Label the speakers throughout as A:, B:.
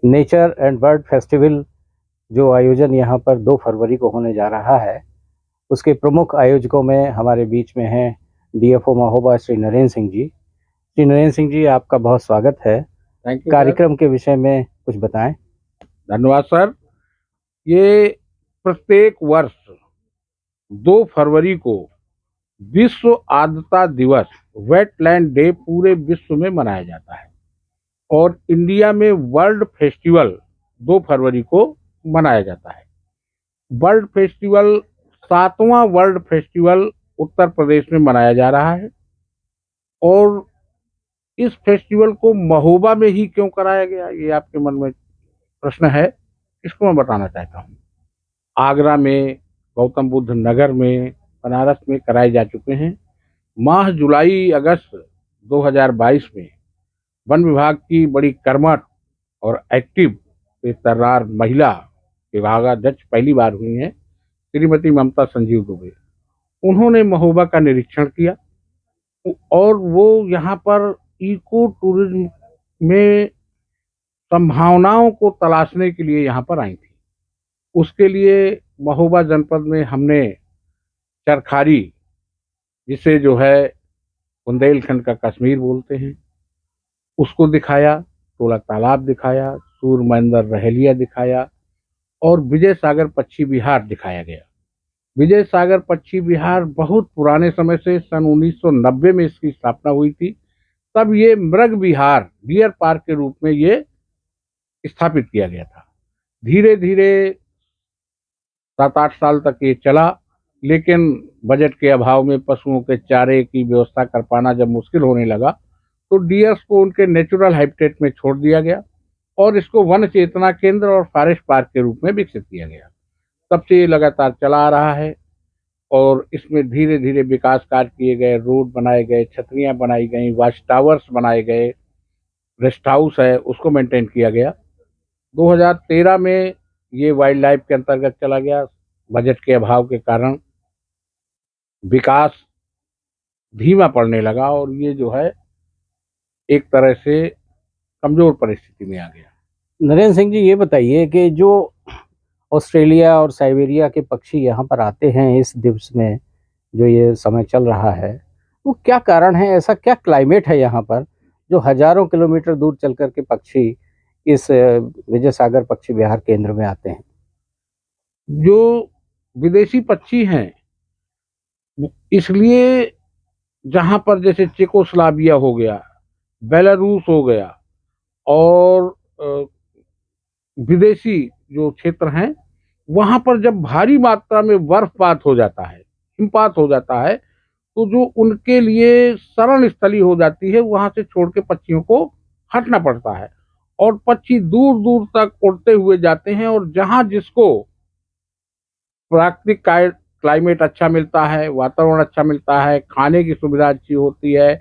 A: Nature and bird festival जो आयोजन यहाँ पर 2 फरवरी को होने जा रहा है, उसके प्रमुख आयोजकों में हमारे बीच में हैं डीएफओ महोबा श्री नरेंद्र सिंह जी। श्री नरेंद्र सिंह जी, आपका बहुत स्वागत है।
B: Thank you sir.
A: कार्यक्रम के विषय में कुछ बताएं।
B: धन्यवाद सर। ये प्रत्येक वर्ष 2 फरवरी को विश्व आर्द्रता दिवस वेटलैंड डे पूरे विश्व में मनाया जाता है और इंडिया में वर्ल्ड फेस्टिवल 2 फरवरी को मनाया जाता है। World festival 7वां world festival Uttar Pradesh में मनाया जा रहा है और इस फेस्टिवल को महोबा में ही क्यों कराया गया, ये आपके मन में प्रश्न है। इसको मैं बताना चाहता हूँ। आगरा में, गौतम बुद्ध नगर में, बनारस में कराए जा चुके हैं। माह जुलाई अगस्त 2022 में वन विभाग की बड़ी कर्मठ और एक्टिव तर्रार महिला विभागाध्यक्ष पहली बार हुई हैं, श्रीमती ममता संजीव दुबे। उन्होंने महोबा का निरीक्षण किया और वो यहाँ पर इको टूरिज्म में संभावनाओं को तलाशने के लिए यहाँ पर आई थी। उसके लिए महोबा जनपद में हमने चरखारी, जिसे जो है बुंदेलखंड का कश्मीर बोलते हैं, उसको दिखाया, टोला तालाब दिखाया, सूरमंदर रहेलिया दिखाया और विजय सागर पक्षी विहार दिखाया गया। विजय सागर पक्षी विहार बहुत पुराने समय से सन 1990 में इसकी स्थापना हुई थी। तब ये मृग विहार, डियर पार्क के रूप में ये स्थापित किया गया था। धीरे धीरे 7-8 साल तक ये चला, लेकिन बजट के अभाव में पशुओं के चारे की व्यवस्था कर पाना जब मुश्किल होने लगा तो डियर्स को उनके नेचुरल हैबिटेट में छोड़ दिया गया और इसको वन चेतना केंद्र और फॉरेस्ट पार्क के रूप में विकसित किया गया। तब से ये लगातार चला आ रहा है और इसमें धीरे धीरे विकास कार्य किए गए, रोड बनाए गए, छतरियां बनाई गई, वॉच टावर्स बनाए गए, रेस्ट हाउस है उसको मेंटेन किया गया। 2013 में ये वाइल्ड लाइफ के अंतर्गत चला गया। बजट के अभाव के कारण विकास धीमा पड़ने लगा और ये जो है एक तरह से कमजोर परिस्थिति में आ गया।
A: नरेंद्र सिंह जी, ये बताइए कि जो ऑस्ट्रेलिया और साइबेरिया के पक्षी यहाँ पर आते हैं इस दिवस में, जो ये समय चल रहा है, वो क्या कारण है? ऐसा क्या क्लाइमेट है यहाँ पर जो हजारों किलोमीटर दूर चल कर के पक्षी इस विजय सागर पक्षी विहार केंद्र में आते हैं?
B: जो विदेशी पक्षी हैं, इसलिए जहां पर जैसे चेकोस्लाविया हो गया, बेलारूस हो गया और विदेशी जो क्षेत्र हैं, वहां पर जब भारी मात्रा में बर्फपात हो जाता है, हिमपात हो जाता है, तो जो उनके लिए शरण स्थली हो जाती है, वहां से छोड़ के पक्षियों को हटना पड़ता है और पक्षी दूर दूर तक उड़ते हुए जाते हैं और जहां जिसको प्राकृतिक क्लाइमेट अच्छा मिलता है, वातावरण अच्छा मिलता है, खाने की सुविधा अच्छी होती है,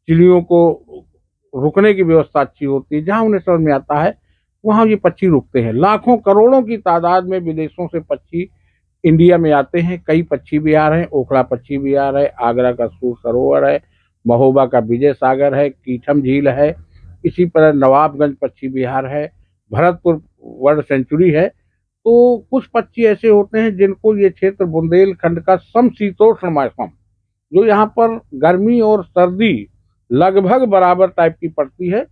B: चिड़ियों को रुकने की व्यवस्था अच्छी होती है, जहां उन्हें समझ में आता है वहां ये पक्षी रुकते हैं। लाखों करोड़ों की तादाद में विदेशों से पक्षी इंडिया में आते हैं। कई पक्षी विहार हैं, ओखला पक्षी विहार है, आगरा का सूर सरोवर है, महोबा का विजय सागर है, कीठम झील है, इसी तरह नवाबगंज पक्षी विहार है, भरतपुर वर्ल्ड सेंचुरी है। तो कुछ पक्षी ऐसे होते हैं जिनको ये क्षेत्र बुंदेलखंड का समशीतोष्ण मौसम, जो यहाँ पर गर्मी और सर्दी लगभग बराबर टाइप की पड़ती है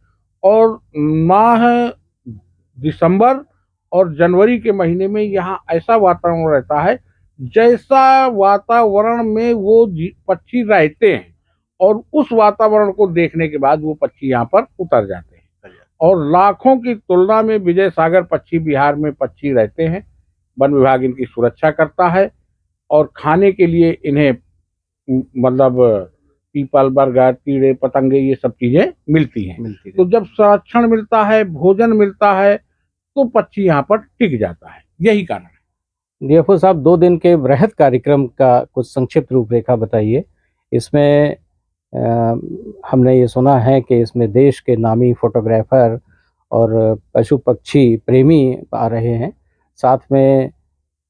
B: और माह दिसंबर और जनवरी के महीने में यहाँ ऐसा वातावरण रहता है जैसा वातावरण में वो पक्षी रहते हैं और उस वातावरण को देखने के बाद वो पक्षी यहाँ पर उतर जाते हैं। और लाखों की तुलना में विजय सागर पक्षी विहार में पक्षी रहते हैं। वन विभाग इनकी सुरक्षा करता है और खाने के लिए इन्हें मतलब पीपल, बरगद, कीड़े, पतंगे, ये सब चीजें मिलती हैं। तो जब संरक्षण मिलता है, भोजन मिलता है, तो पक्षी यहाँ पर टिक जाता है। यही कारण है।
A: डीएफओ साहब, 2 दिन के वृहद कार्यक्रम का कुछ संक्षिप्त रूपरेखा बताइए। इसमें हमने ये सुना है कि इसमें देश के नामी फोटोग्राफर और पशु पक्षी प्रेमी आ रहे हैं, साथ में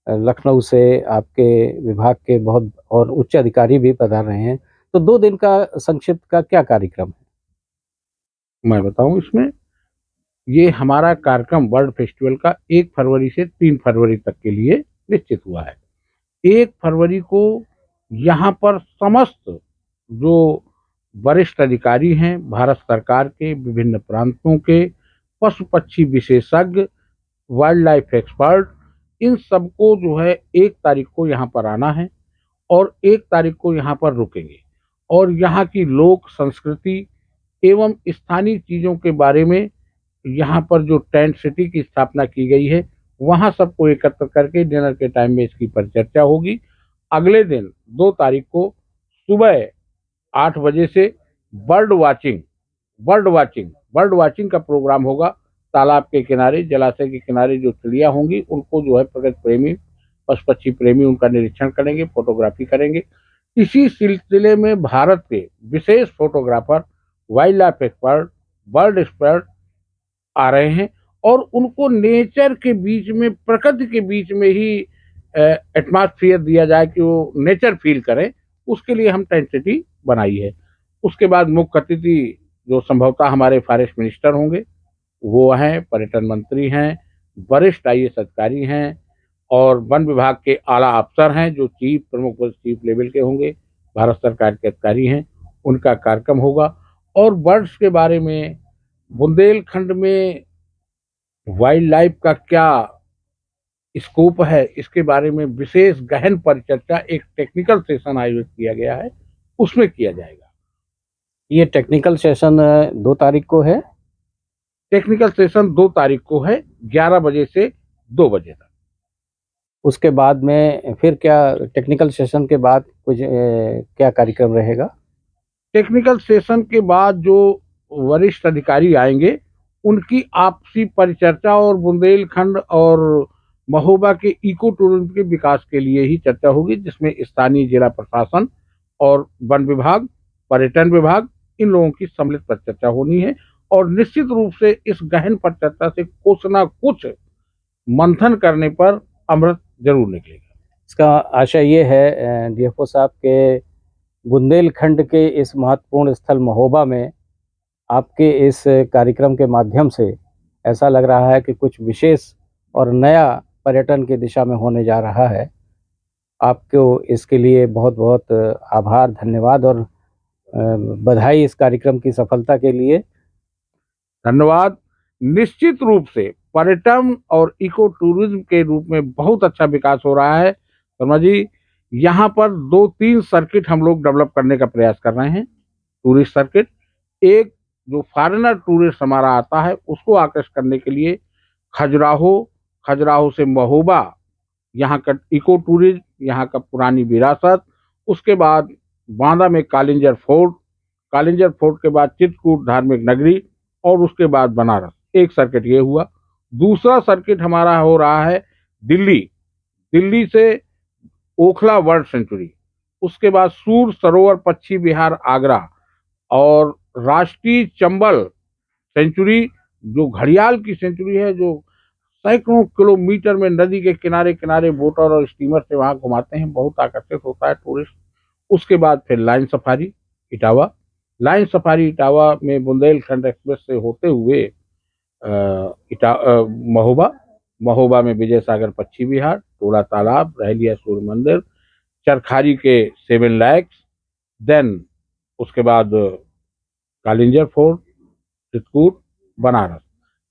A: लखनऊ से आपके विभाग के बहुत और उच्च अधिकारी भी पधार रहे हैं। तो 2 दिन का संक्षिप्त का क्या कार्यक्रम है?
B: मैं बताऊं, इसमें ये हमारा कार्यक्रम वर्ल्ड फेस्टिवल का 1 फरवरी से 3 फरवरी तक के लिए निश्चित हुआ है। 1 फरवरी को यहाँ पर समस्त जो वरिष्ठ अधिकारी हैं भारत सरकार के विभिन्न प्रांतों के, पशु पक्षी विशेषज्ञ, वाइल्ड लाइफ एक्सपर्ट, इन सबको जो है 1 तारीख को यहाँ पर आना है और 1 तारीख को यहाँ पर रुकेंगे और यहाँ की लोक संस्कृति एवं स्थानीय चीज़ों के बारे में यहाँ पर जो टेंट सिटी की स्थापना की गई है वहाँ सबको एकत्र करके डिनर के टाइम में इसकी परिचर्चा होगी। अगले दिन 2 तारीख को सुबह 8 बजे से बर्ड वाचिंग का प्रोग्राम होगा। तालाब के किनारे, जलाशय के किनारे जो चिड़िया होंगी उनको जो है प्रकृति प्रेमी, पशु पक्षी प्रेमी उनका निरीक्षण करेंगे, फोटोग्राफी करेंगे। इसी सिलसिले में भारत के विशेष photographer, wildlife expert, bird expert आ रहे हैं और उनको नेचर के बीच में, प्रकृति के बीच में ही एटमॉस्फेयर दिया जाए कि वो नेचर फील करें, उसके लिए हम टेंट सिटी बनाई है। उसके बाद मुख्य अतिथि जो संभवतः हमारे फॉरेस्ट मिनिस्टर होंगे वो हैं, पर्यटन मंत्री हैं, वरिष्ठ IAS अधिकारी हैं और वन विभाग के आला अफसर हैं जो प्रमुख चीफ लेवल के होंगे, भारत सरकार के अधिकारी हैं, उनका कार्यक्रम होगा। और बर्ड्स के बारे में, बुंदेलखंड में वाइल्ड लाइफ का क्या स्कोप है, इसके बारे में विशेष गहन परिचर्चा, एक टेक्निकल सेशन आयोजित किया गया है, उसमें किया जाएगा।
A: ये टेक्निकल सेशन 2 तारीख को है।
B: टेक्निकल सेशन 2 तारीख को है, 11 बजे से 2 बजे तक।
A: उसके बाद में फिर क्या, टेक्निकल सेशन के बाद कुछ क्या कार्यक्रम रहेगा?
B: टेक्निकल सेशन के बाद जो वरिष्ठ अधिकारी आएंगे उनकी आपसी परिचर्चा और बुंदेलखंड और महोबा के इको टूरिज्म के विकास के लिए ही चर्चा होगी, जिसमें स्थानीय जिला प्रशासन और वन विभाग, पर्यटन विभाग, इन लोगों की सम्मिलित परिचर्चा होनी है। और निश्चित रूप से इस गहन परिचर्चा से कुछ ना कुछ मंथन करने पर अमृत जरूर निकलेगा।
A: इसका आशय ये है DFO साहब के बुंदेलखंड के इस महत्वपूर्ण स्थल महोबा में आपके इस कार्यक्रम के माध्यम से ऐसा लग रहा है कि कुछ विशेष और नया पर्यटन की दिशा में होने जा रहा है। आपको इसके लिए बहुत बहुत आभार, धन्यवाद और बधाई इस कार्यक्रम की सफलता के लिए।
B: धन्यवाद। निश्चित रूप से पर्यटन और इको टूरिज्म के रूप में बहुत अच्छा विकास हो रहा है। शर्मा जी, यहाँ पर 2-3 सर्किट हम लोग डेवलप करने का प्रयास कर रहे हैं। टूरिस्ट सर्किट, एक जो फॉरेनर टूरिस्ट हमारा आता है उसको आकर्षित करने के लिए खजुराहो से महोबा, यहाँ का इको टूरिज्म, यहाँ का पुरानी विरासत, उसके बाद बांदा में कालिंजर फोर्ट के बाद चित्रकूट धार्मिक नगरी और उसके बाद बनारस। एक सर्किट ये हुआ। दूसरा सर्किट हमारा हो रहा है दिल्ली से ओखला वर्ल्ड सेंचुरी, उसके बाद सूर सरोवर पश्चिम बिहार आगरा और राष्ट्रीय चंबल सेंचुरी जो घड़ियाल की सेंचुरी है, जो सैकड़ों किलोमीटर में नदी के किनारे किनारे बोटर और स्टीमर से वहां घुमाते हैं, बहुत आकर्षित होता है टूरिस्ट। उसके बाद फिर लाइन सफारी इटावा में बुंदेलखंड एक्सप्रेस से होते हुए महोबा में विजय सागर पश्चिम विहार, टोला तालाब, रहलिया सूर्य मंदिर, चरखारी के 7 लैक्स, देन उसके बाद कालिंजर फोर्ट, चित्रकूट, बनारस।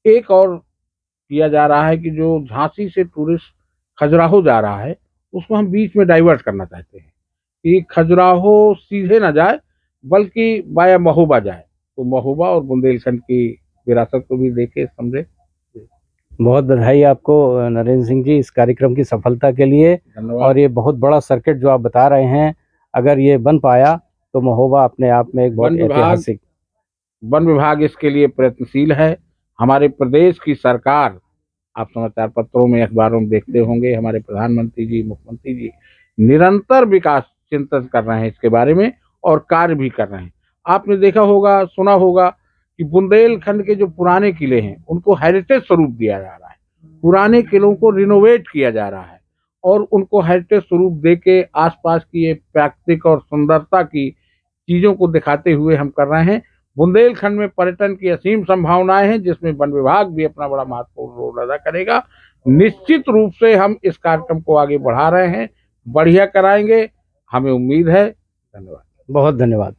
B: एक और किया जा रहा है कि जो झांसी से टूरिस्ट खजुराहो जा रहा है उसको हम बीच में डाइवर्ट करना चाहते हैं कि खजुराहो सीधे ना जाए बल्कि बाया महोबा जाए, तो महोबा और बुंदेलखंड की विरासत को भी देखे समझे।
A: बहुत बधाई आपको नरेंद्र सिंह जी इस कार्यक्रम की सफलता के लिए। और ये बहुत बड़ा सर्किट जो आप बता रहे हैं, अगर ये बन पाया तो महोबा अपने आप में एक बहुत ऐतिहासिक।
B: वन विभाग इसके लिए प्रयत्नशील है। हमारे प्रदेश की सरकार, आप समाचार पत्रों में, अखबारों में देखते होंगे, हमारे प्रधानमंत्री जी, मुख्यमंत्री जी निरंतर विकास चिंतन कर रहे हैं इसके बारे में और कार्य भी कर रहे हैं। आपने देखा होगा, सुना होगा कि बुंदेलखंड के जो पुराने किले हैं उनको हेरिटेज स्वरूप दिया जा रहा है, पुराने किलों को रिनोवेट किया जा रहा है और उनको हेरिटेज स्वरूप देके आसपास की ये प्राकृतिक और सुंदरता की चीजों को दिखाते हुए हम कर रहे हैं। बुंदेलखंड में पर्यटन की असीम संभावनाएं हैं, जिसमें वन विभाग भी अपना बड़ा महत्वपूर्ण रोल अदा करेगा। निश्चित रूप से हम इस कार्यक्रम को आगे बढ़ा रहे हैं, बढ़िया कराएंगे, हमें उम्मीद है। धन्यवाद।
A: बहुत धन्यवाद।